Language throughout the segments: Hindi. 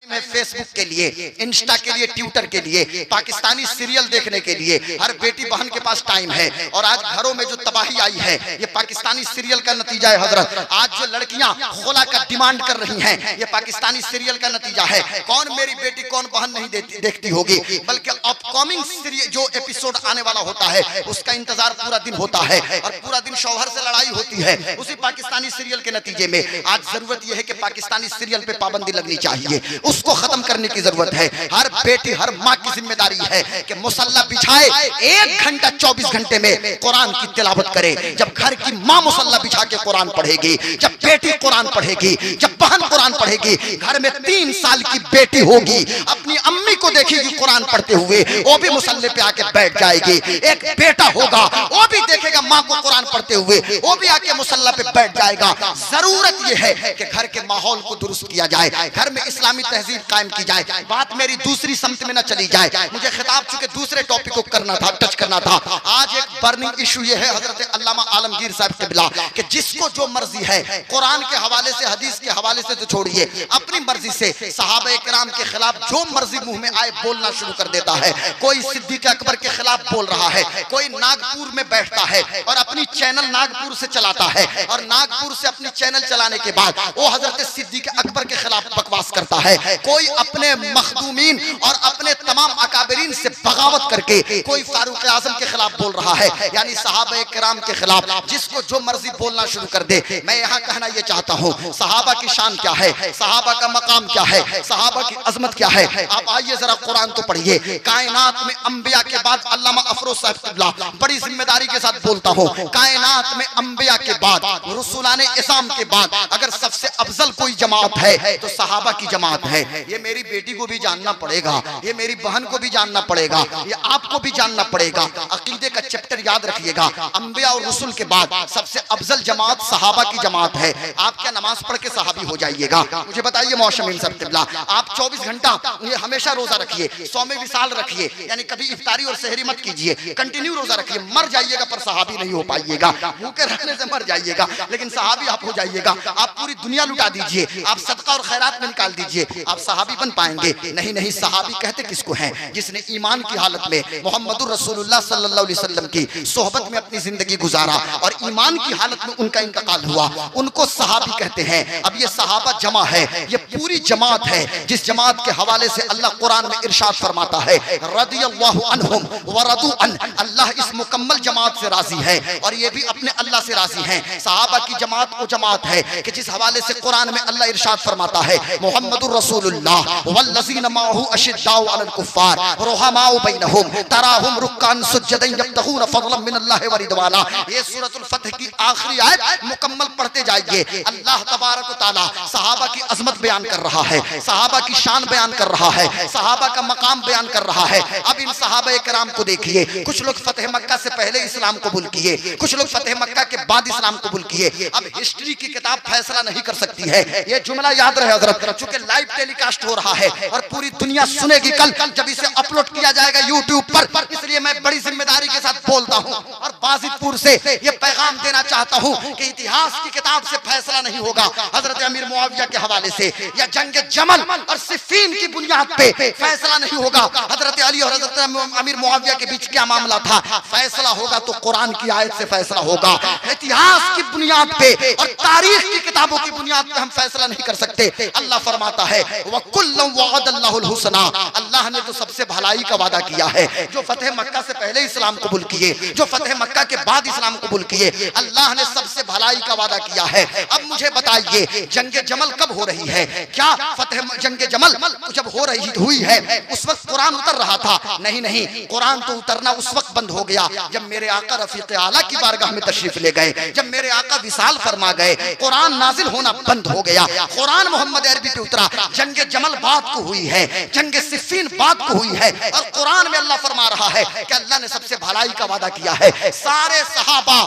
में फेसबुक के लिए, इंस्टा के लिए, ट्विटर के लिए, पाकिस्तानी सीरियल देखने के लिए हर बेटी बहन के पास टाइम है। और आज घरों में जो तबाही आई है ये पाकिस्तानी सीरियल का नतीजा है हजरत। आज जो लड़कियां खुला का डिमांड कर रही हैं ये पाकिस्तानी सीरियल का नतीजा है। कौन मेरी बेटी कौन बहन नहीं देखती होगी, बल्कि अपकमिंग सीरियल जो एपिसोड आने वाला होता है उसका इंतजार पूरा दिन होता है और पूरा दिन शौहर से लड़ाई होती है उसी पाकिस्तानी सीरियल के नतीजे में। आज जरूरत यह है कि पाकिस्तानी सीरियल पे पाबंदी लगनी चाहिए, उसको खत्म करने की जरूरत है। हर बेटी हर माँ की जिम्मेदारी है कि मुसल्ला बिछाए 1 घंटा 24 घंटे में कुरान की तिलावत करे। जब घर की माँ मुसल्ला बिछा के कुरान पढ़ेगी, जब बेटी कुरान पढ़ेगी, जब बहन कुरान पढ़ेगी, घर में 3 साल की बेटी होगी अपनी अम्मी को देखेगी कुरान पढ़ते हुए, वो भी मुसल्ले पे आके बैठ जाएगी। एक बेटा होगा वो भी देखेगा माँ को कुरान पढ़ते हुए, वो भी आके मुसल्ला पे बैठ जाएगा। जरूरत यह है कि घर के माहौल को दुरुस्त किया जाए, घर में इस्लामी तहजीब कायम की जाए। बात मेरी दूसरी समत में न चली जाए, मुझे खिताब चुके दूसरे टॉपिक को करना था, टच करना था। आज एक बर्निंग इशू ये है हजरत अल्लामा आलमगीर साहब के बिला कि जिसको जो मर्जी है कुरान के हवाले से, हदीस के हवाले से तो छोड़िए, अपनी मर्जी से सहाबा किराम के खिलाफ जो मर्जी मुंह में आए बोलना शुरू कर देता है। कोई सिद्दीक अकबर के खिलाफ बोल रहा है, कोई नागपुर में बैठता है और अपनी चैनल नागपुर से चलाता है और नागपुर से अपनी चैनल चलाने के बाद वो हजरत सिद्दीक अकबर के खिलाफ बकवास करता है। कोई अपने मखदूमीन और अपने तमाम अकाबरीन से बगावत करके कोई फारूक आजम के खिलाफ बोल रहा है, यानी सहाबा किराम के खिलाफ जिसको जो मर्जी बोलना शुरू कर दे। मैं यहाँ कहना ये चाहता हूँ सहाबा की शान क्या है, सहाबा का मकाम क्या है, सहाबा की अजमत क्या है। आप आइए जरा कुरान तो पढ़िए। कायनात में अंबिया के बाद अल्लामा अफरोज साहब किबला बड़ी जिम्मेदारी के साथ बोलता हूँ, कायनात में अंबिया के बाद रसूलाने इस्लाम के बाद अगर सबसे अफजल कोई जमात है तो सहाबा की जमात है। ये मेरी बेटी को भी जानना पड़ेगा, ये मेरी बहन को भी जानना पड़ेगा, ये आपको भी जानना पड़ेगा। अकीदे का चैप्टर याद रखिएगा, अंबिया और रसूल के बाद सबसे अफजल जमात सहाबा की जमात है। आप क्या नमाज पढ़ के सहाबी हो जाइएगा? मुझे बताइए मौशमीन साहब किबला, आप 24 घंटा ये हमेशा रोजा रखिए, 100 में विसाल रखिए, यानी कभी इफ्तारी और सहरी मत कीजिए, कंटिन्यू रोजा रखिए, मर जाइएगा पर सहाबी नहीं हो पाइएगा। भूखे रहने से मर जाइएगा लेकिन सहाबी आप हो जाइएगा। आप पूरी दुनिया लुटा दीजिए, आप सदका और खैरात में निकाल दीजिए, आप सहाबी बन पाएंगे? नहीं नहीं, सहाबी कहते किसको हैं? जिसने ईमान की हालत में मोहम्मदुर रसूलुल्लाह सल्लल्लाहु अलैहि वसल्लम की सोहबत में अपनी जिंदगी गुजारा और ईमान की हालत में उनका इंतकाल हुआ, उनको सहाबी कहते हैं। अब ये सहाबा जमा है, ये पूरी जमात है जिस जमात के हवाले से अल्लाह कुरान में इरशाद फरमाता है रदियल्लाहु अन्हुम व रदू अन, अल्लाह इस मुकम्मल जमात से राजी है और ये भी अपने अल्लाह से राजी हैं। सहाबा की जमात वो जमात है कि जिस हवाले से कुरान में अल्लाह इरशाद फरमाता है मोहम्मदुर रसूलुल्लाह वल्लज़ीना माअहु अशिद्दाउ अलल कुफ्फार रुहमाउ बैनहुम तराहुम रुक्कान सुज्जदन यब्तगून फज़लन मिनल्लाहि व रिदवाना। ये सूरतुल फतह की आखिरी आयत मुकम्मल पढ़ते जाइए। अल्लाह तबारक व तआला सहाबा की अजमत बयान कर रहा है, सहाबा की शान बयान कर रहा है, सहाबा का मकाम बयान कर रहा है। अब इन सहाबा किराम को देखिए, कुछ लोग फतेह मक्का से पहले इस्लाम कबूल किए, कुछ लोग फतेह मक्का के बाद इस्लाम कबूल किए। अब हिस्ट्री की किताब फैसला नहीं कर सकती है, ये जुमला याद रहे हजरत, चूंकि लाइव टेलीकास्ट हो रहा है और पूरी दुनिया सुनेगी कल जब इसे अपलोड किया जाएगा यूट्यूब पर, इसलिए मैं बड़ी जिम्मेदारी के साथ बोलता हूँ और बाजिदपुर से ये पैगाम देना चाहता हूँ कि इतिहास की किताब से फैसला नहीं होगा हजरत अमीर मुआविया के हवाले से, या जंग जमल और सिफीन की बुनियाद पे फैसला नहीं होगा हजरत अली और हजरत अमीर मुआविया के बीच क्या मामला था। फैसला होगा तो कुरान की आयत से फैसला होगा, इतिहास की बुनियाद पे और तारीख की किताबों की बुनियाद पे हम फैसला नहीं कर सकते। अल्लाह फरमाता है वकुल्लम वअदल्लाहुल हुस्ना, अल्लाह ने तो सबसे भलाई का वादा किया है। जो फतेह मक्का से पहले इस्लाम कबूल किए, जो फतेह मक्का के बाद इस्लाम कबूल किए, अल्लाह ने सबसे भलाई का वादा किया है। अब मुझे बताइए जंग जमल कब हो रही है? क्या फतेह जंग जमल जब हो रही हुई है उस वक्त कुरान उतर रहा था? नहीं नहीं, कुरान तो उतरना उस वक्त बंद हो गया जब मेरे आका रफीक आला की बारगाह में तशरीफ ले गए, जब मेरे आका विसाल फरमा गए, कुरान नाजिल होना बंद हो गया। कुरान मोहम्मद अरबी पे उतरा, जंग जमल बात को हुई है, जंग सिफीन बात को हुई है और कुरान में अल्लाह फरमा रहा है कि अल्लाह ने सबसे भलाई का वादा किया है। सारे सहाबा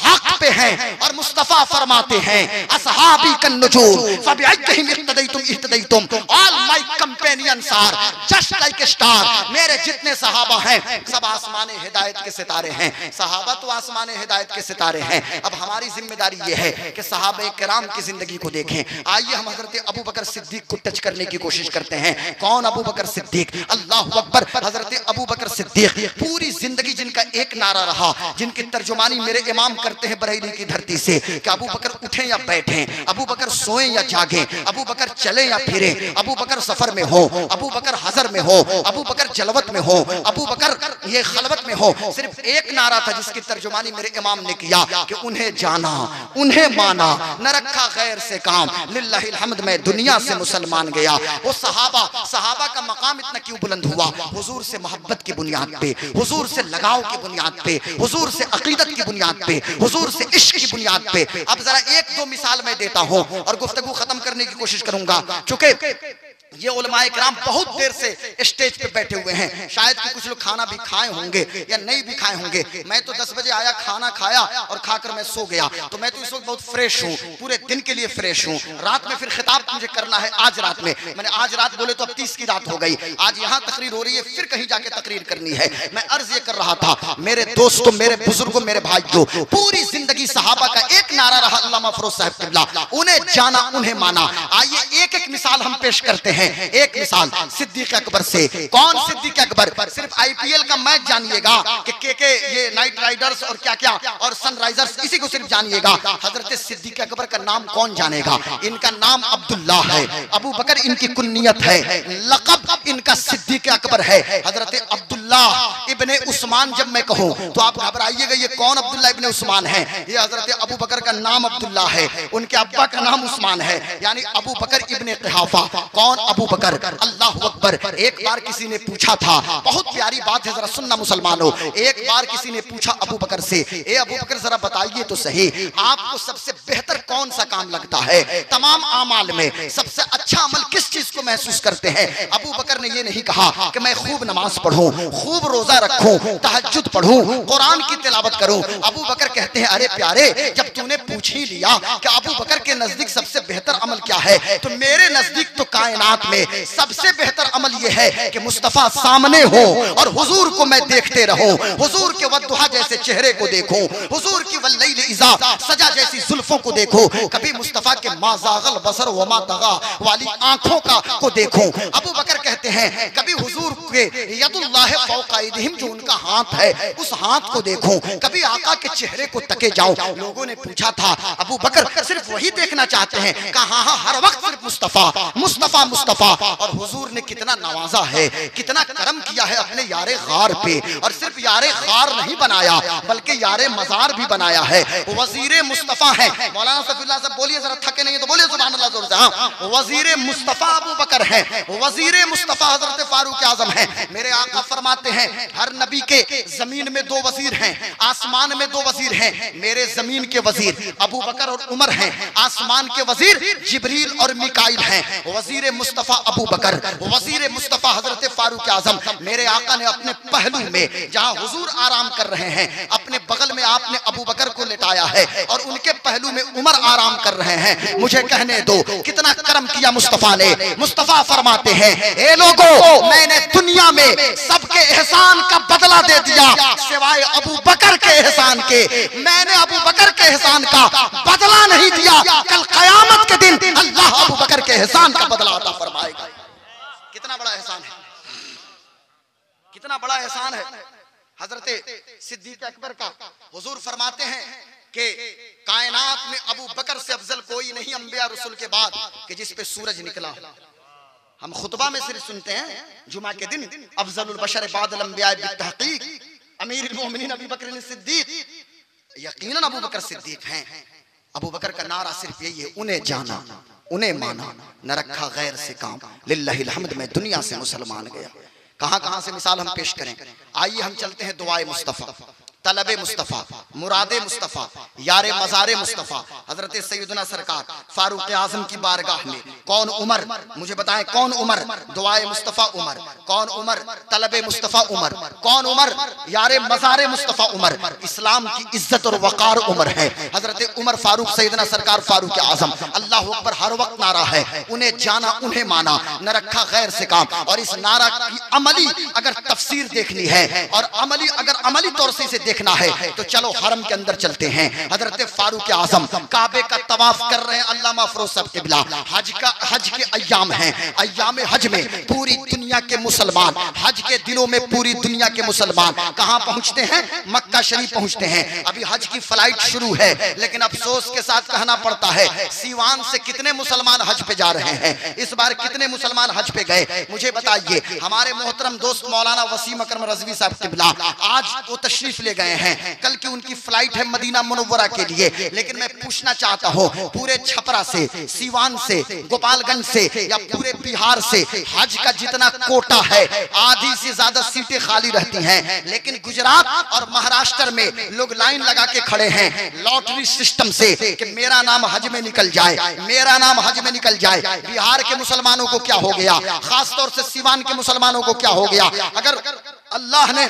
हक पे हैं और मुस्तफा फरमाते हैं असहाबी कन नुजूम फबिअय्यिहिम इक्तदैतुम इहतदैतुम, all my companions are just like star. मेरे जितने सहाबा हैं सब आसमान हिदायत के सितारे हैं। सहाबा तो आसमान हिदायत के सितारे हैं। अब हमारी जिम्मेदारी ये है कि सहाबा किराम की जिंदगी को देखें। आइए हम हजरत अबू बकर सिद्दीक को टच करने की कोशिश करते हैं। कौन अबू बकर सिद्दीक? अल्लाहु अकबर। हजरत अबू बकर सिद्दीक पूरी जिंदगी जिनका एक नारा रहा, जिनकी तर्जुमानी मेरे इमाम करते हैं बरेली की धरती से कि अबू बकर उठे या बैठे, अबू बकर सोए या जागे, अबू बकर चले या फिरे, अबू बकर सफर में हो, अबू बकर हजर में हो, अबू बकर जलवत में हो, अबू बकर ये खलवत में हो। सिर्फ एक नारा था जिसकी तर्जुमानी मेरे इमाम ने किया कि उन्हें जाना, उन्हें माना, न रखा गैर से काम, लिल्लाहिल हम्द, मैं दुनिया से मुसलमान गया। वो सहाबा का मकाम इतना क्यों बुलंद हुआ? हुजूर से मोहब्बत की बुनियाद पे, हुजूर से लगाव की बुनियाद पे, हुजूर से अकीदत की बुनियाद पे, हुजूर से इश्क की बुनियाद पे। अब जरा एक दो मिसाल मैं देता हूं और गुफ्तगू खत्म करने की कोशिश करूंगा। चूंकि ये उलमाए किराम बहुत देर से स्टेज पे बैठे हुए हैं, शायद कि कुछ लोग खाना भी खाए होंगे या नहीं भी खाए होंगे। मैं तो 10 बजे आया, खाना खाया और खाकर मैं सो गया, तो मैं तो इस वक्त बहुत फ्रेश हूँ, पूरे दिन के लिए फ्रेश हूँ। रात में फिर खिताब मुझे करना है, आज रात में मैंने आज रात बोले तो अब 30 की रात हो गई। आज यहाँ तकरीर हो रही है, फिर कहीं जाके तकरीर करनी है। मैं अर्ज ये कर रहा था मेरे दोस्तों, मेरे बुजुर्गों, मेरे भाइयों, पूरी जिंदगी सहाबा का एक नारा रहा, अल्लामा फरोज साहब किबला, उन्हें जाना, उन्हें माना। आइए एक एक मिसाल हम पेश करते हैं। एक मिसाल सिद्दीक अकबर से। कौन सिद्दीक अकबर? सिर्फ आईपीएल का मैच जानिएगा कि के ये नाइट राइडर्स और क्या क्या और सनराइजर्स, इसी को सिर्फ जानिएगा। हजरत सिद्दीक अकबर का नाम कौन जानेगा? इनका नाम अब्दुल्लाह है, अबू बकर इनकी कुन्नियत है, लक़ब इनका सिद्दीक अकबर है। हजरत अब्दुल्लाह इब्ने उस्मान जब मैं कहूं तो आप घबराइएगा, ये कौन अब्दुल्लाह इब्ने उस्मान है? ये हजरत अबू बकर का नाम अब्दुल्लाह है, उनके अब्बा का नाम उस्मान है, यानी अबू बकर इब्ने क़हाफ़ा। कौन? अबू बकर। अल्लाहु अकबर। एक बार किसी ने पूछा था, बहुत प्यारी बात है, जरा सुनना मुसलमानों। एक बार किसी ने पूछा अबू बकर से, ए अबू बकर जरा बताइए तो सही, आपको सबसे बेहतर कौन सा काम लगता है? तमाम आमाल में सबसे अच्छा अमल किस चीज को महसूस करते हैं? अबू बकर ने ये नहीं कहा कि मैं खूब नमाज पढ़ूं, खूब रोजा रखूं, तहज्जुद पढ़ूं, कुरान की तिलावत करूं। अबू बकर कहते हैं, अरे प्यारे, जब तूने पूछ ही लिया कि अबू बकर के नजदीक सबसे बेहतर अमल क्या है, तो मेरे नजदीक तो कायनात में सबसे बेहतर अमल यह है कि मुस्तफा सामने हो और हुजूर को मैं देखते रहूं, हुजूर के वद्दुहा जैसे चेहरे को देखूं, हुजूर की वल्लैल इज़ा सजा जैसी जुल्फों को देखूं, कभी मुस्तफा के माज़ागल बसर व मा तगा वाली आंखों को देखूं। अबू बकर कहते हैं कभी हुजूर के यदुल्लाह फौक़ अयदीहिम, जो उनका हाथ है, उस हाथ को देखूं, कभी आका के चेहरे को तके जाऊं। लोगों ने पूछा था अबू बकर सिर्फ वही देखना चाहते हैं? कहा हां, हर वक्त सिर्फ मुस्तफा मुस्तफा मुस्तफा। और हुजूर ने कितना नवाजा है, कितना करम किया है अपने यारे गार पे, और सिर्फ यारे गार नहीं बनाया बल्कि यारे मजार भी बनाया है। वजीरे मुस्तफा है। मौलाना सफीउल्लाह साहब बोलिए, जरा थके नहीं तो बोलिए सुभान अल्लाह जोर से। हाँ, वजीरे मुस्तफा अबू बकर है, वजीरे मुस्तफा हजरत फारूक आजम है। मेरे आका फरमाते हैं हर नबी के जमीन में 2 वजीर हैं, आसमान में 2 वजीर हैं। मेरे जमीन के वजीर अबू बकर और उमर हैं, आसमान के वजीर जिब्रील और मिकाइल हैं। वजीर मुस्तफा अबू बकर, वजीर मुस्तफा हजरत फारूक आजम। मेरे आका ने अपने पहलू में, जहां हुजूर आराम कर रहे हैं, अपने बगल में आपने अबू बकर को लेटाया है और उनके पहलू में उमर आराम कर रहे हैं। मुझे कहने दो कितना करम किया मुस्तफा ने। मुस्तफा फरमाते हैं, ए लोगों, मैंने दुनिया में सबके एहसान का बदला दे दिया सिवाय अबू बकर के एहसान के। मैंने अबू बकर के एहसान का बदला नहीं दिया, कल कयामत के दिन अल्लाह अबू बकर के एहसान का बदला अता फरमाएगा। कितना बड़ा एहसान है, कितना बड़ा एहसान है हजरत सिद्दीक अकबर का। हुजूर फरमाते हैं कि कायनात में अबू बकर से अफजल कोई नहीं अंबिया रसूल के बाद कि जिस पे सूरज निकला। हम खुतबा में सिर्फ सुनते हैं जुमा के दिन, अफजलुल बशर बादल अंबिया बितहकीक अमीरुल मोमिनीन अबू बकर सिद्दीक। यकीनन अबू बकर सिद्दीक हैं। अबू बकर का नारा सिर्फ यही है, उन्हें जाना, उन्हें माना, न रखा गैर से काम, लिल्लाहिल हम्द, मैं दुनिया से मुसलमान गया। कहां कहां से मिसाल हम पेश करें? आइए हम चलते हैं दुआए मुस्तफा। तलबे मुस्तफ़ा, मुरादे मुस्तफ़ा, यारे मज़ारे मुस्तफ़ा हजरत सैयदना सरकार फारूक आज़म की बारगाह में कौन उमर, मुझे बताएं कौन उमर, दुआए मुस्तफ़ा उमर, कौन उमर, तलबे मुस्तफ़ा उमर, कौन उमर, यारे मज़ारे मुस्तफ़ा उमर, इस्लाम की इज्जत और वक़ार उमर है हजरत उमर फारूक सैयदना सरकार फारूक आज़म। अल्लाह अकबर हर वक्त नारा है, उन्हें जाना उन्हें माना, न रखा गैर से काम। और इस नारा की अमली अगर तफसीर देखनी है और अगर अमली तौर से इसे देखना है तो चलो हरम के अंदर चलते हैं। हजरत फारूक आज़म काबे का तवाफ कर रहे हैं। अल्लामा अफरोज साहब क़िबला हज के अय्याम हैं, अय्याम हज में पूरी दुनिया के मुसलमान, हज के दिनों में पूरी दुनिया के मुसलमान कहां पहुंचते हैं? मक्का शरीफ पहुंचते हैं। अभी हज की फ्लाइट शुरू है, लेकिन अफसोस के साथ कहना पड़ता है सीवान से कितने मुसलमान हज पे जा रहे हैं? इस बार कितने मुसलमान हज पे गए मुझे बताइए। हमारे मोहतरम दोस्त मौलाना वसीम अकरम रज़वी साहब क़िबला आज वो तशरीफ ले गए हैं, कल की उनकी फ्लाइट है मदीना मुनव्वरा के लिए। लेकिन मैं पूछना चाहता हूँ पूरे छपरा से, सीवान से, गोपालगंज से या पूरे बिहार से हज का जितना कोटा है आधी से ज्यादा सीटें खाली रहती हैं, लेकिन गुजरात और महाराष्ट्र में लोग लाइन लगा के खड़े हैं लॉटरी सिस्टम से कि मेरा नाम हज में निकल जाए, मेरा नाम हज में निकल जाए। बिहार के मुसलमानों को क्या हो गया, खासतौर से सीवान के मुसलमानों को क्या हो गया? अगर अल्लाह ने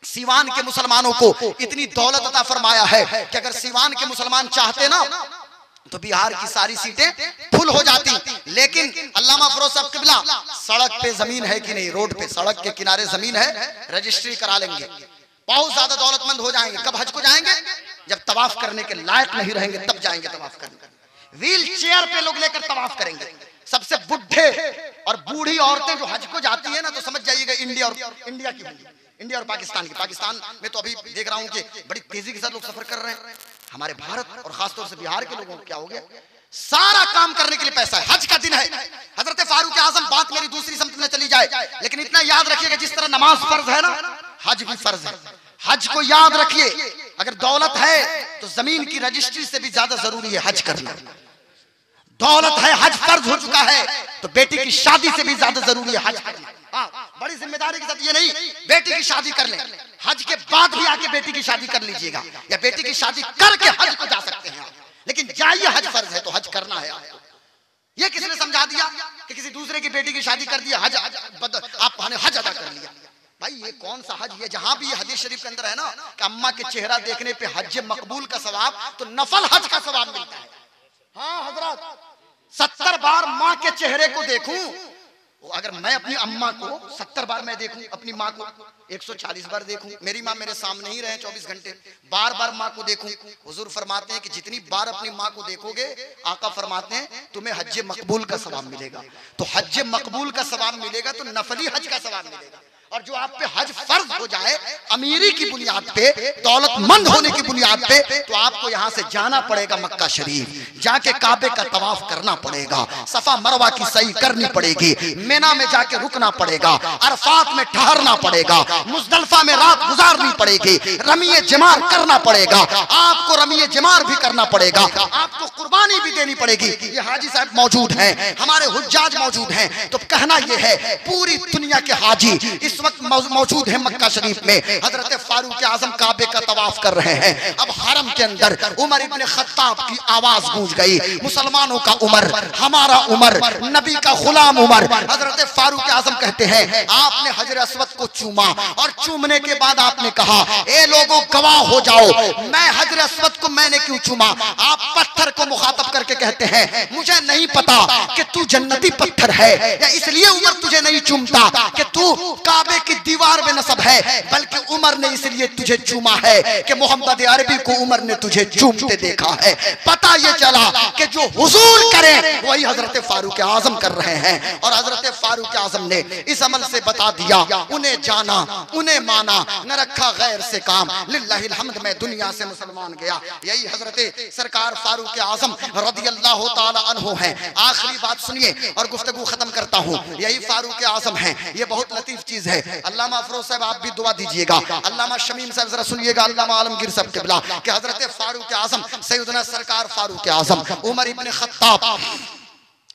सीवान के मुसलमानों को इतनी दौलत अता फरमाया है कि अगर सीवान के मुसलमान चाहते ना तो बिहार की सारी सीटें फुल हो जाती। लेकिन अल्लामा अफरोज साहब क़िबला सड़क पे जमीन है कि नहीं, रोड पे सड़क के किनारे जमीन है, रजिस्ट्री करा लेंगे, बहुत ज्यादा दौलतमंद हो जाएंगे। कब हज को जाएंगे? जब तवाफ करने के लायक नहीं रहेंगे तब जाएंगे तवाफ करने। व्हील चेयर पे लोग लेकर तवाफ करेंगे। सबसे बुढ़े और बूढ़ी औरतें जो हज को जाती है ना तो समझ जाइएगा इंडिया की होंगी, इंडिया और पाकिस्तान की। पाकिस्तान में तो अभी देख रहा हूँ कि बड़ी तेजी के साथ लोग सफर कर रहे हैं। हमारे भारत और खासतौर से बिहार के लोगों को क्या हो गया, सारा काम करने के लिए पैसा है। हज का दिन है, हजरत फारूक आज़म, बात मेरी दूसरी समत में चली जाए, लेकिन इतना याद रखिएगा जिस तरह नमाज फर्ज है ना, हज भी फर्ज है। हज को याद रखिए, अगर दौलत है तो जमीन की रजिस्ट्री से भी ज्यादा जरूरी है हज करना। दौलत है, हज फर्ज हो चुका है, तो बेटी की शादी से भी ज्यादा जरूरी है हज करना। हाँ, बड़ी जिम्मेदारी के साथ, ये नहीं बेटी की शादी कर ले, हज के बाद भी आके बेटी की शादी कर लीजिएगा, या बेटी की शादी करके हज को जा सकते हैं, लेकिन जाइए, हज फर्ज है तो हज करना है आपको। ये किसने समझा दिया कि किसी दूसरे की बेटी की शादी कर दिया, हज आपने हज अदा कर लिया? भाई ये कौन सा हज? ये जहां भी हदीस शरीफ के अंदर है ना कि अम्मा के चेहरा देखने पे हज मकबूल का सवाब, तो नफल हज का सवाब मिलता है। हाँ हजरत, 70 बार माँ के चेहरे को देखूं, अगर मैं अपनी अम्मा को 70 बार मैं देखूं, अपनी माँ को 140 बार देखूं, मेरी माँ मेरे सामने ही रहे 24 घंटे, बार बार माँ को देखूं। हुजूर फरमाते हैं कि जितनी बार अपनी माँ को देखोगे, आका फरमाते हैं तुम्हें हज मकबूल का सवाब मिलेगा। तो हज मकबूल का सवाब मिलेगा तो नफली हज का सवाब मिलेगा। और जो आप पे हज फर्ज हो जाए अमीरी की बुनियाद पे, दौलतमंद होने की बुनियाद पे, तो आपको यहाँ से जाना पड़ेगा मक्का शरीफ, जाके काबे का तवाफ करना पड़ेगा, सफा मरवा की सही करनी पड़ेगी, मिना में जाके रुकना पड़ेगा, अरफात में ठहरना पड़ेगा, मुजदलफा में रात गुजारनी पड़ेगी, रमीए जमार करना पड़ेगा, आपको रमीए जमार भी करना पड़ेगा, आपको कुर्बानी भी देनी पड़ेगी। ये हाजी साहब मौजूद हैं, हमारे हुज्जाज मौजूद हैं। तो कहना यह है पूरी दुनिया के हाजी इस वक्त मौजूद है मक्का शरीफ में। हजरत फारूक आज़म काबे का तवाफ कर रहे हैं। अब हरम के अंदर उमर इब्ने खत्ताब की आवाज गूंज गई, मुसलमानों का उमर, हमारा उमर, नबी का गुलाम उमर। हजरत फारूक आज़म कहते हैं आपने हजर अस्वद को चूमा और चूमने के बाद आपने कहा ए लोगों गवाह हो जाओ, मैं हजर अस्वद को मैंने क्यों चूमा? आप पत्थर को मुखातब करके कहते हैं मुझे नहीं पता कि तू जन्नती पत्थर है, या इसलिए उमर तुझे नहीं चूमता कि तू काबे की दीवार में नसब है, बल्कि उमर ने इसलिए तुझे चूमा है कि मोहम्मद अरबी को उमर ने तुझे चूमते देखा है। पता ये चला कि जो हुजूर करे वही हजरत फारूक आज़म कर रहे हैं। और हजरत फारूक आज़म ने इस अमल से बता दिया उन्हें जाना उन्हें माना, न रखा गैर से काम, लिल्लाहिल हम्द में दुनिया से मुसलमान गया। यही हजरत सरकार फारूक आज़म रदियल्लाहु ताला अन्हु हैं। आखिरी बात सुनिए और गुफ्तगू खत्म करता हूँ। यही फारूक आज़म हैं, ये बहुत लतीफ चीज है। अल्लामा अफरोज साहब आप भी दुआ दीजिएगा, अल्लामा शमीम साहब जरा सुनिएगा, अल्लामा आलमगीर साहब क़िबला कि हजरत फारूक आज़म सैयदना सरकार फारूक आज़म उमर इब्ने खत्ताब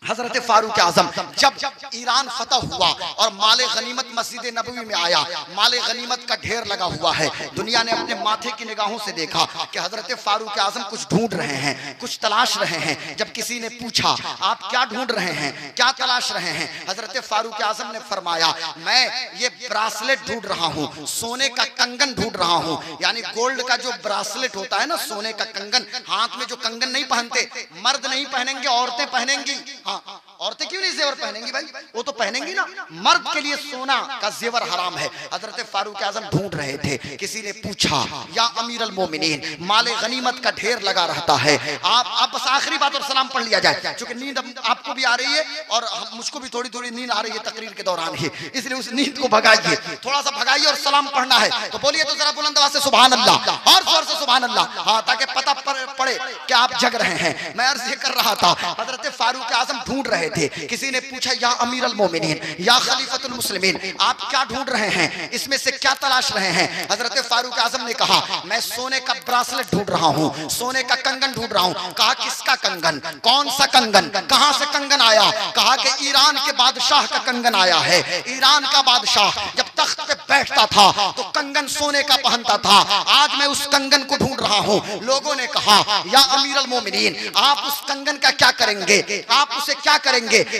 हजरत फारूक आजम जब ईरान फतह हुआ और माले गनीमत मस्जिद नबवी में आया, माले गनीमत का ढेर लगा हुआ है, दुनिया ने अपने माथे की निगाहों से देखा कि हजरत फारूक आजम कुछ ढूंढ रहे हैं, कुछ तलाश रहे हैं। जब किसी ने पूछा आप क्या ढूंढ रहे हैं, क्या तलाश रहे हैं, हजरत फारूक आजम ने फरमाया मैं ये ब्रासलेट ढूंढ रहा हूँ, सोने का कंगन ढूंढ रहा हूँ। यानी गोल्ड का जो ब्रासलेट होता है ना, सोने का कंगन, हाथ में जो कंगन नहीं पहनते, मर्द नहीं पहनेंगे, औरतें पहनेंगी। हाँ, औरतें क्यों नहीं जेवर पहनेंगी भाई, वो तो पहनेंगी ना। मर्द के लिए सोना का जेवर हराम है। हजरत फारूक आजम ढूंढ रहे थे, किसी ने पूछा या अमीर अल मोमिनीन, माले गनीमत का ढेर लगा रहता है, आप बस आखिरी बात और सलाम पढ़ लिया जाए, क्योंकि नींद आपको भी आ रही है और मुझको भी थोड़ी थोड़ी नींद आ रही है तकरीर के दौरान ही, इसलिए उस नींद को भगाइए, थोड़ा सा भगाइए और सलाम पढ़ना है। तो बोलिए तो जरा बुलंद आवाज से सुभान अल्लाह, और जोर से सुभान अल्लाह, हाँ, ताकि पता पड़े कि आप जग रहे हैं। मैं अर्ज कर रहा था, हजरत फारूक आजम ढूंढ रहे थे, किसी ने पूछा या अमीर अल मोमिनीन, या खलीफतुल मुस्लिमीन, आप क्या ढूंढ रहे हैं, इसमें से क्या तलाश रहे हैं। हजरत फारूक आजम ने कहा मैं सोने का ब्रासलेट ढूंढ रहा हूँ, सोने का कंगन ढूंढ रहा हूँ। कहा किसका कंगन, कौन सा कंगन, कहां से कंगन आया। कहा कि ईरान के बादशाह का कंगन आया है। ईरान का बादशाह जब तख्त पे बैठता था तो कंगन सोने का पहनता था, आज मैं उस कंगन को ढूंढ रहा हूँ। लोगों ने कहा या अमीर अल मोमिनीन, आप उस कंगन का क्या करेंगे, आप उसे क्या करेंगे।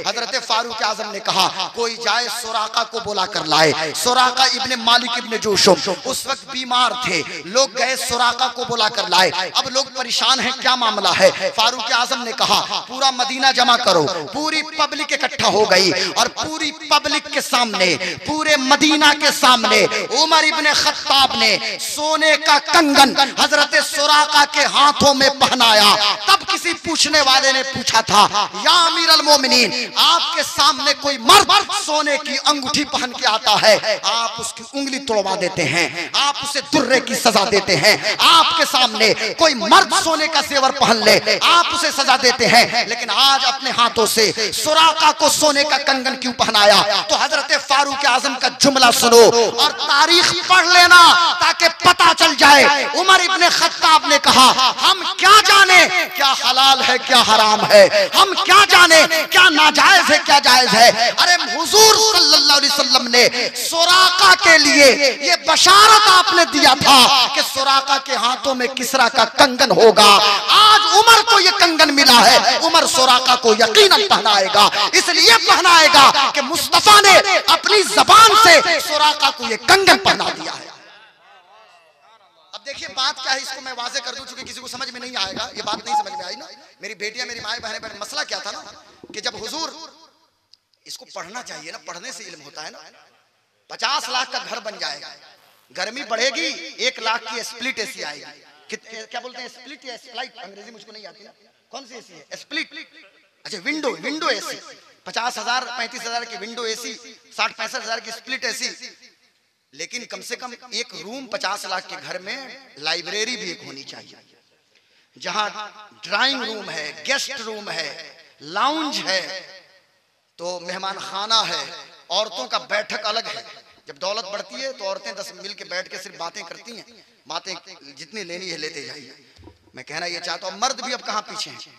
हजरत फारूक आजम ने कहा कोई जाए सुराका को बुला कर लाए। सुराका इब्ने मालिक इब्ने जोशुम उस वक्त बीमार थे, लोग गए सुराका को बुला कर लाए। अब लोग परेशान हैं, क्या मामला है। फारूक आजम ने कहा पूरा मदीना जमा करो। पूरी पब्लिक इकट्ठा हो गई और पूरी पब्लिक के सामने, पूरे मदीना के सामने उमर इब्ने खत्ताब ने सोने का कंगन हजरत सुराका के हाथों में पहनाया। तब किसी पूछने वाले ने पूछा था या अमीर अल मोमिनीन, आपके सामने कोई मर्द सोने की अंगूठी पहन के आता है, आप उसकी उंगली तोड़वा देते हैं, आप उसे दुर्रे की सजा देते हैं। आपके सामने कोई मर्द सोने का जेवर पहन ले, आप उसे सजा देते हैं, लेकिन आज अपने हाथों से सुराका को सोने का कंगन क्यों पहनाया। तो हजरत फारूक आजम का जुमला सुनो और तारीख पढ़ लेना ताकि पता चल जाए। उमर इब्ने खत्ताब ने कहा हम क्या जाने क्या हलाल है क्या हराम है, हम क्या जाने क्या नाजायज है क्या जायज है। अरे हुजूर सल्लल्लाहु अलैहि वसल्लम ने सुराका के लिए ये बशारत आपने दिया था कि सुराका के हाथों में किसरा का कंगन होगा। आज उमर को ये कंगन मिला है, उमर सुराका को यकीनन पहनाएगा, इसलिए पहनाएगा कि मुस्तफा ने अपनी जबान से सुराका को ये कंगन पहना दिया है। अब देखिए बात क्या है, इसको मैं वाजे कर दूं क्योंकि किसी को समझ में नहीं आएगा, ये बात नहीं समझ में आई ना मेरी बेटियां मेरी माएं बहनें। मसला क्या था ना कि जब हुजूर, इसको पढ़ना चाहिए ना, पढ़ने से इल्म होता है ना। 50 लाख का घर बन जाएगा, गर्मी बढ़ेगी, 1 लाख की स्प्लिट एसी आएगी। क्या बोलते हैं, स्प्लिट या स्प्लाइट, अंग्रेजी मुझको नहीं आती ना, कौन सी एसी है, स्प्लिट। अच्छा विंडो एसी, 50,000 35,000 की विंडो एसी, 60-65 हजार की स्प्लिट एसी। लेकिन कम से कम एक रूम 50 लाख के घर में लाइब्रेरी भी एक होनी चाहिए, जहां ड्राइंग रूम है, गेस्ट रूम है, लाउंज है, तो मेहमान खाना है, औरतों का बैठक अलग है। जब दौलत बढ़ती है तो औरतें 10 मिल के बैठ के सिर्फ बातें करती हैं, बातें जितनी लेनी है लेते जाइए। मैं कहना ये चाहता हूं मर्द भी अब कहां पीछे हैं,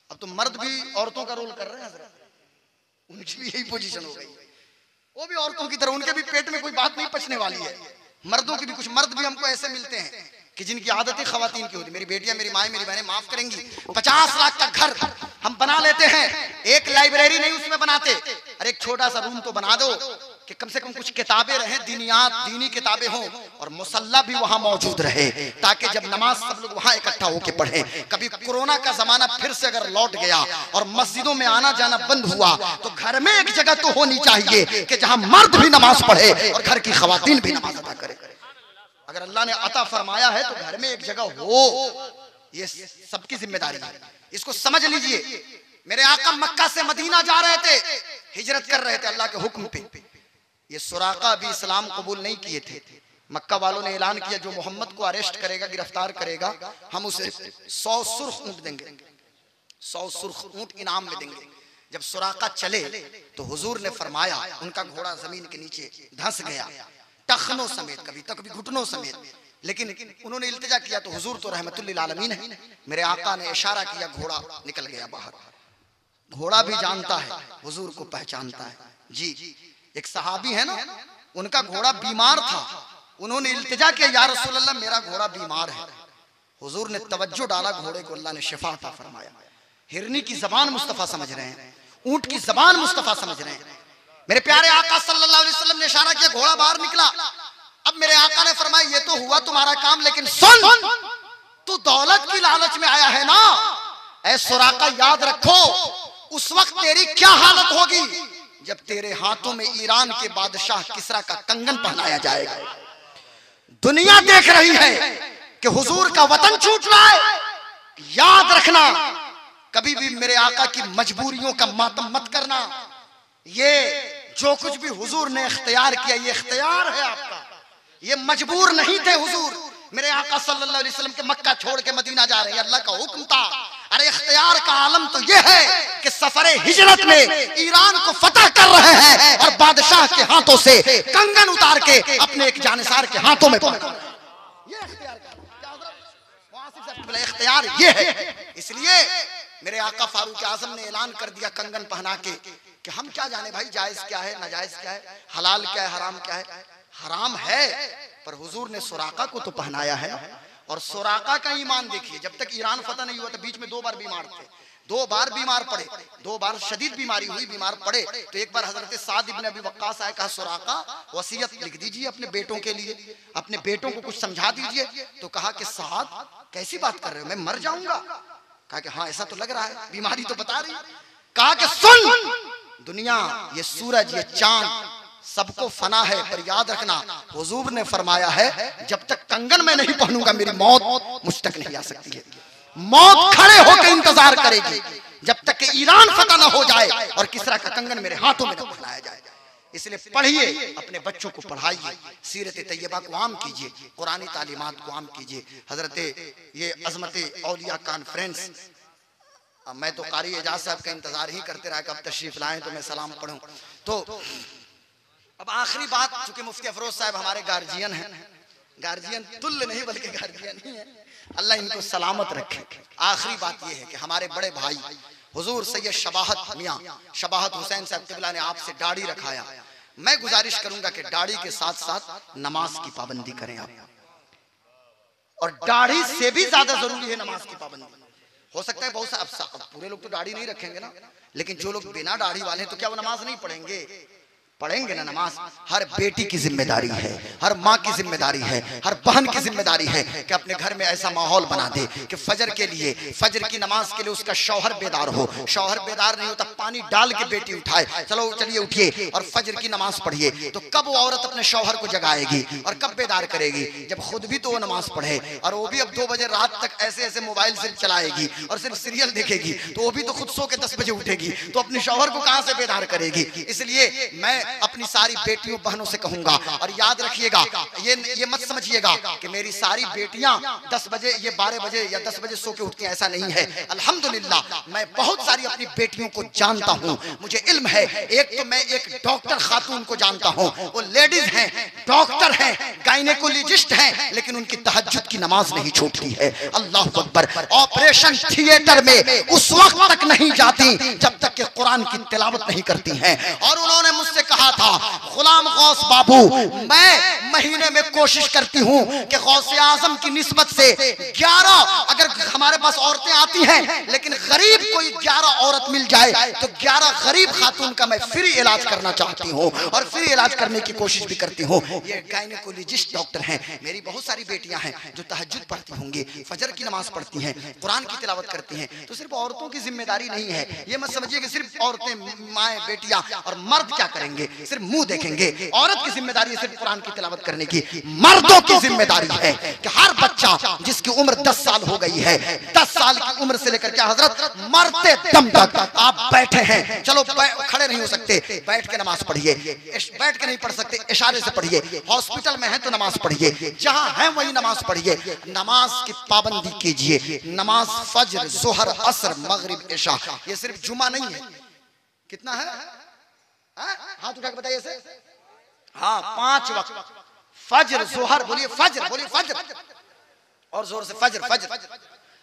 अब तो मर्द भी औरतों का रोल कर रहे हैं, उनकी भी यही पोजीशन हो गई, वो भी औरतों की तरह, उनके भी पेट में कोई बात नहीं पचने वाली है। मर्दों की भी, कुछ मर्द भी हमको ऐसे मिलते हैं कि जिनकी आदतें खवातीन की होती। मेरी बेटियां मेरी माएं मेरी बहनें माफ करेंगी, 50 लाख का घर हम बना लेते हैं, एक लाइब्रेरी नहीं उसमें बनाते। अरे एक छोटा सा रूम तो बना दो कि कम से कम कुछ किताबें रहें, दीनी किताबें हों, और मुसल्ला भी वहां मौजूद रहे, ताकि जब नमाज सब लोग वहां इकट्ठा होकर पढ़ें। कभी कोरोना का जमाना फिर से अगर लौट गया और मस्जिदों में आना जाना बंद हुआ तो घर में एक जगह तो होनी चाहिए कि जहां मर्द भी नमाज पढ़े और घर की खवातीन भी नमाज अदा करे। अगर अल्लाह ने अता फरमाया है तो घर में एक जगह हो, ये सबकी जिम्मेदारी है, इसको समझ लीजिए। मेरे आका मक्का से मदीना जा रहे थे, हिजरत कर रहे थे अल्लाह के हुक्म पे। ये सुराका भी इस्लाम कबूल नहीं किए थे। मक्का वालों ने ऐलान किया जो मोहम्मद को अरेस्ट करेगा, गिरफ्तार करेगा, हम उसे 100 सुर्ख ऊंट देंगे, 100 सुर्ख ऊंट इनाम में देंगे। जब सुराका चले तो हुजूर ने फरमाया, उनका घोड़ा जमीन के नीचे धंस गया, टखनों समेत, कभी घुटनों समेत, लेकिन उन्होंने इल्तिजा किया तो हुजूर तो रहमतुल लिल आलमीन है, मेरे आका ने इशारा किया, घोड़ा निकल गया बाहर। घोड़ा भी जानता है, हुजूर को पहचानता है। जी, एक सहाबी है ना, उनका घोड़ा बीमार था, उन्होंने इल्तिजा किया, या रसूल अल्लाह मेरा घोड़ा बीमार है। हुजूर ने तवज्जो डाला, घोड़े को अल्लाह ने शिफा अता फरमाया। हिरनी की जबान मुस्तफा समझ रहे हैं, ऊंट की जबान मुस्तफा समझ रहे हैं। मेरे प्यारे आका सल्लल्लाहु अलैहि वसल्लम ने इशारा किया, घोड़ा बाहर निकला। अब मेरे आका ने फरमाया, ये तो हुआ तुम्हारा काम, लेकिन सुन, तू दौलत की लालच में आया है ना, ऐ सुराका याद रखो उस वक्त तेरी क्या हालत होगी जब तेरे हाथों में ईरान के बादशाह किसरा का कंगन पहनाया जाएगा। दुनिया देख रही है कि हुजूर का वतन छूट रहा है। याद रखना, कभी भी मेरे आका की मजबूरियों का मातम मत करना। ये जो कुछ भी हुजूर ने इख्तियार किया, ये इख्तियार है आपका, ये मजबूर नहीं थे हुजूर। मेरे आका सल्लल्लाहु अलैहि वसल्लम के मक्का छोड़ के मदीना जा रहे हैं, अल्लाह का हुक्म था। अरे इख्तियार का आलम तो ये है कि सफरे हिजरत में ईरान को फतह कर रहे हैं और बादशाह के हाथों से कंगन उतार के अपने एक जानिसार के हाथों में पकड़, ये इख्तियार ये है। इसलिए मेरे आका फारूक आजम ने ऐलान कर दिया कंगन पहना के कि हम क्या जाने भाई जायज क्या है, नाजायज क्या है, हलाल क्या है, हराम क्या है। हराम है, पर हुजूर ने सुराका को तो पहनाया है। और सुराका का ईमान देखिए, जब तक ईरान फतह नहीं हुआ था बीच में 2 बार बीमार थे, 2 बार बीमार पड़े, 2 बार शदीद बीमारी हुई, बीमार पड़े। तो एक बार हजरत साद इब्न अबी वक्कास आए, कहा सुराका वसीयत लिख दीजिए अपने बेटों के लिए, अपने बेटों को कुछ समझा दीजिए। तो कहा कि साद कैसी बात कर रहे हो, मैं मर जाऊंगा। कहा कि हाँ ऐसा तो लग रहा है, बीमारी तो बता रही। कहा कि सुन, दुनिया ये सूरज ये चांद सबको फना है, पर याद रखना हुजूर ने फरमाया है जब तक कंगन मैं नहीं पहनूंगा मेरी मौत मुझ तक नहीं आ सकती है। मौत खड़े होकर इंतजार करेगी जब तक कि ईरान फतह न हो जाए और किसरा का कंगन मेरे हाथों में न पहनाया जाए। इसलिए पढ़िए, अपने बच्चों को पढ़ाइए, सीरत तैयबा को आम कीजिए, कुरानी तालीमात को आम कीजिए। हजरत ये अजमत औलिया कॉन्फ्रेंस, मैं तो कारी एजाज साहब का इंतजार ही करते रहा कब तशरीफ लाएं तो मैं सलाम पढ़ूं। तो अब आखिरी बात, चूंकि मुफ्ती अफरोज साहब हमारे गार्जियन हैं, गार्जियन तुल्य नहीं बल्कि गार्जियन ही है, अल्लाह इनको सलामत रखे। आखिरी बात यह है कि हमारे बड़े भाई हुजूर सैयद शबाहत मियां शबाहत हुसैन साहब क़िबला ने आपसे दाढ़ी रखाया। मैं गुजारिश करूंगा कि दाढ़ी के साथ साथ नमाज की पाबंदी करें आप, और दाढ़ी से भी ज्यादा जरूरी है नमाज की पाबंदी। हो सकता है बहुत सा पूरे लोग तो दाढ़ी नहीं रखेंगे ना, लेकिन जो लोग बिना दाढ़ी वाले हैं तो क्या वो नमाज नहीं पढ़ेंगे? पढ़ेंगे ना नमाज। हर बेटी की जिम्मेदारी है, हर माँ की जिम्मेदारी है, हर बहन की जिम्मेदारी है कि अपने घर में ऐसा माहौल बना दे कि फजर के लिए, फजर की नमाज के लिए उसका शौहर बेदार हो। शौहर बेदार नहीं होता, पानी डाल के बेटी उठाए, चलो चलिए उठिए और फजर की नमाज पढ़िए। तो कब वो औरत अपने शौहर को जगाएगी और कब बेदार करेगी? जब खुद भी तो वो नमाज पढ़े, और वो भी अब 2 बजे रात तक ऐसे ऐसे मोबाइल सिर्फ चलाएगी और सिर्फ सीरियल देखेगी, तो वो भी तो खुद सो के 10 बजे उठेगी, तो अपने शौहर को कहां से बेदार करेगी? इसलिए मैं अपनी सारी बेटियों बहनों से कहूंगा, और याद रखिएगा, ये मत समझिएगा कि मेरी सारी बेटियां 10 बजे ये 12 बजे या 10 बजे सो के उठती हैं, ऐसा नहीं है। अल्हम्दुलिल्लाह मैं बहुत सारी अपनी बेटियों को जानता हूं, मुझे इल्म है। एक तो मैं एक डॉक्टर खातून को जानता हूं, वो लेडीज हैं, डॉक्टर हैं, गायनेकोलॉजिस्ट हैं, लेकिन उनकी तहज्जुद की नमाज नहीं छूटती है। अल्लाह अकबर। ऑपरेशन थिएटर में उस वक्त तक नहीं जाती जब तक कि कुरान की तिलावत नहीं करती हैं। और उन्होंने मुझसे कहा था, गुलाम गौस बाबू, मैं महीने में कोशिश करती हूं कि गौसे आजम की निस्बत से 11 अगर हमारे पास औरतें आती हैं, लेकिन गरीब कोई 11 औरत मिल जाए तो 11 गरीब खातून का मैं फ्री इलाज करना चाहती हूं, और फ्री इलाज करने की कोशिश भी करती हूं। ये गायनेकोलॉजिस्ट डॉक्टर हैं। मेरी बहुत सारी बेटियां हैं जो तहज्जुद पढ़ती होंगी, फजर की नमाज पढ़ती हैं, कुरान की तिलावत करती हैं। तो सिर्फ औरतों की जिम्मेदारी नहीं है, ये मत समझिए कि सिर्फ औरतें माएं बेटियां और मर्द क्या करेंगे, सिर्फ मुंह देखेंगे। औरत की जिम्मेदारी है सिर्फ कुरान की तिलावत करने की। मर्दों की जिम्मेदारी है कि हर बच्चा जिसकी उम्र 10 साल हो गई है, 10 साल की उम्र से लेकर क्या हजरत मरते दम तक आप बैठे हैं, चलो खड़े नहीं हो सकते, बैठ के नमाज पढ़िए। बैठ के नहीं पढ़ सकते, इशारे से पढ़िए। हॉस्पिटल में है तो नमाज पढ़िए, जहां है वही नमाज पढ़िए। नमाज की पाबंदी कीजिए। नमाज फजर, जोहर, असर, मगरिब, इशा, ये सिर्फ जुमा नहीं है। कितना है? हाथ उठा के बताइए से। हाँ, 5 वक्त फजर, जोहर, बोलिए फजर, बोलिए फजर, और जोर से फजर, फजर।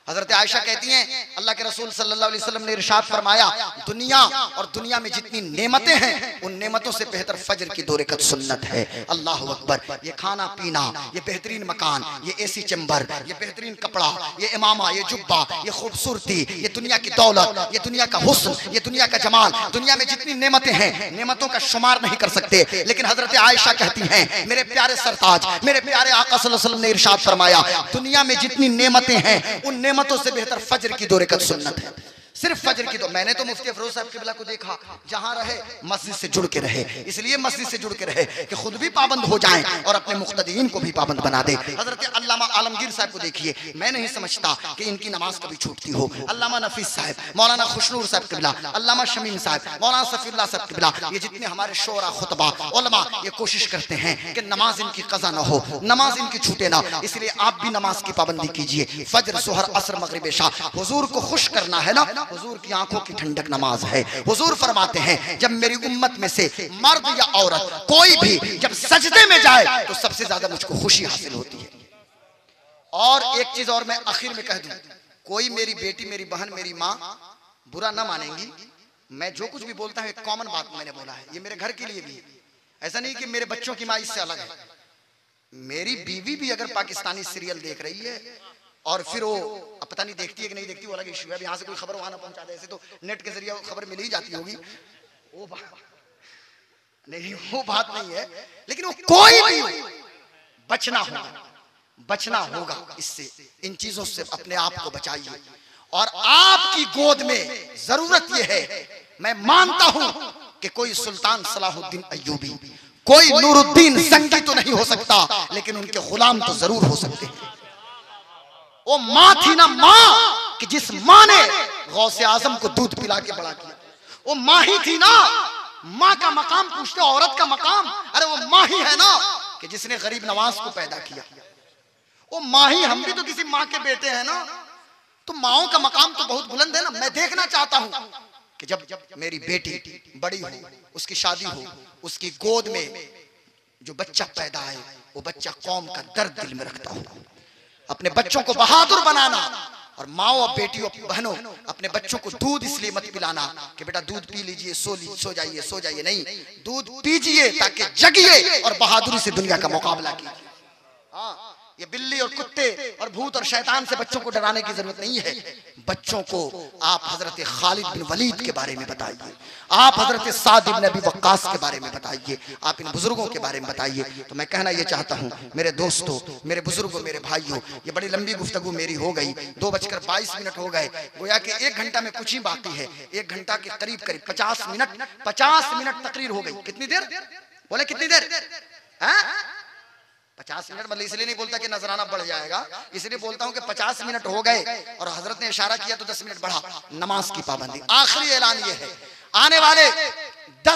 हजरत आयशा कहती हैं अल्लाह के रसूल सल्लल्लाहु अलैहि वसल्लम ने इरशाद फरमाया, दुनिया और दुनिया में जितनी नेमतें हैं उन नेमतों से बेहतर फजर की 2 रकात सुन्नत है। अल्लाह अकबर। ये खाना पीना, ये बेहतरीन मकान, ये एसी चैम्बर, ये बेहतरीन कपड़ा, ये इमामा, ये जुब्बा, ये खूबसूरती, ये दुनिया की दौलत, ये दुनिया का हुस्न, ये दुनिया का जमाल, दुनिया में जितनी नेमतें हैं नेमतों का शुमार नहीं कर सकते। लेकिन हजरत आयशा कहती हैं मेरे प्यारे सरताज, मेरे प्यारे आका सल्लल्लाहु अलैहि वसल्लम ने इरशाद फरमाया, दुनिया में जितनी नेमतें हैं उन नेमतों से बेहतर फजर की 2 रकात सुन्नत है। सिर्फ फजर की 2। मैंने तो मुफ्ती अफरोज साहब किबला को देखा, जहां रहे मस्जिद से जुड़ के रहे, इसलिए मस्जिद से जुड़ के रहे कि खुद भी पाबंद हो जाएं और अपने मुक्तदीन को भी पाबंद बना दे। हजरत अल्लामा आलमगीर साहब को देखिए, मैं नहीं समझता कि इनकी नमाज कभी छूटती हो। अल्लामा नफीस साहब, मौलाना खुशनूर साहब किबला, अल्लामा शमीम साहब, मौलाना सफीउल्लाह साहब किबला, ये जितने हमारे शोरा खुतबा उलमा ये कोशिश करते हैं कि नमाज इनकी कज़ा ना हो, नमाज इनकी छूटे ना। इसलिए आप भी नमाज की पाबंदी कीजिए। फजर, जोहर, असर, मगरिब, इशा, हुजूर को खुश करना है ना, हुजूर की आंखों की ठंडक नमाज है। हुजूर फरमाते हैं जब मेरी उम्मत में से मर्द या औरत कोई भी जब सजदे में जाए तो सबसे ज्यादा मुझको खुशी हासिल होती है। और एक चीज और मैं आखिर में कह दूं, कोई मेरी बेटी, मेरी बहन, मेरी माँ बुरा ना मानेंगी, मैं जो कुछ भी बोलता हूं एक कॉमन बात मैंने बोला है, ये मेरे घर के लिए भी है। ऐसा नहीं कि मेरे बच्चों की माँ इससे अलग है। मेरी बीवी भी अगर पाकिस्तानी सीरियल देख रही है और फिर वो अब पता नहीं देखती है कि नहीं देखती, वो अलग इशू है। अब यहाँ से कोई खबर वहां ना पहुंचा दे, ऐसे तो नेट के जरिए खबर मिल ही जाती होगी, वो बात नहीं, वो बात नहीं है। लेकिन वो कोई भी बचना होगा, बचना होगा इससे, इन चीजों से अपने आप को बचाइए। और आपकी गोद में जरूरत यह है, मैं मानता हूं कि कोई सुल्तान सलाहुद्दीन अय्यूबी, कोई नूरुद्दीन जंगी तो नहीं हो सकता, लेकिन उनके गुलाम तो जरूर हो सकते हैं। वो माँ थी ना, माँ कि जिस माँ ने गौसे आजम को दूध पिला के बड़ा किया, वो माँ ही थी ना। माँ का मकाम पूछते औरत का मकाम, अरे वो माँ ही है ना कि जिसने गरीब नवाज को पैदा किया। वो माँ ही, हम भी तो किसी माँ के बेटे हैं ना, तो माओं का मकाम तो बहुत बुलंद है ना। मैं देखना चाहता हूं कि जब मेरी बेटी बड़ी हो, उसकी शादी हो, उसकी गोद में जो बच्चा पैदा है वो बच्चा कौम का दर्द दिल में रखता हो। अपने बच्चों को बहादुर बनाना, और माओ और बेटियों बहनों अपने बच्चों को दूध इसलिए मत पिलाना कि बेटा दूध पी लीजिए सो जाइए, नहीं, दूध पीजिए ताकि जगिए और बहादुरी से दुनिया का मुकाबला कीजिए। हाँ, ये बिल्ली और कुत्ते और भूत और शैतान से बच्चों को डराने की जरूरत नहीं है। बच्चों को आप हजरत खालिद बिन वलीद के बारे में बताइए, आप हजरत साद इब्न अबी वक्कास के बारे में बताइए, आप इन बुजुर्गों के बारे में बताइए। तो मैं कहना ये चाहता हूँ मेरे दोस्तों, मेरे बुजुर्गों, मेरे भाइयों, ये बड़ी लंबी गुफ्तगू मेरी हो गई, 2:22 हो गए, गोया कि 1 घंटा में कुछ ही बाकी है। 1 घंटा के करीब 50 मिनट तकरीर हो गई। कितनी देर बोले, कितनी देर? 50 मिनट, मतलब इसलिए नहीं बोलता कि नजराना बढ़ जाएगा, इसलिए बोलता हूं कि 50 मिनट हो गए और हजरत ने इशारा किया तो 10 मिनट बढ़ा। नमाज की पाबंदी, आखिरी ऐलान ये है, आने वाले 10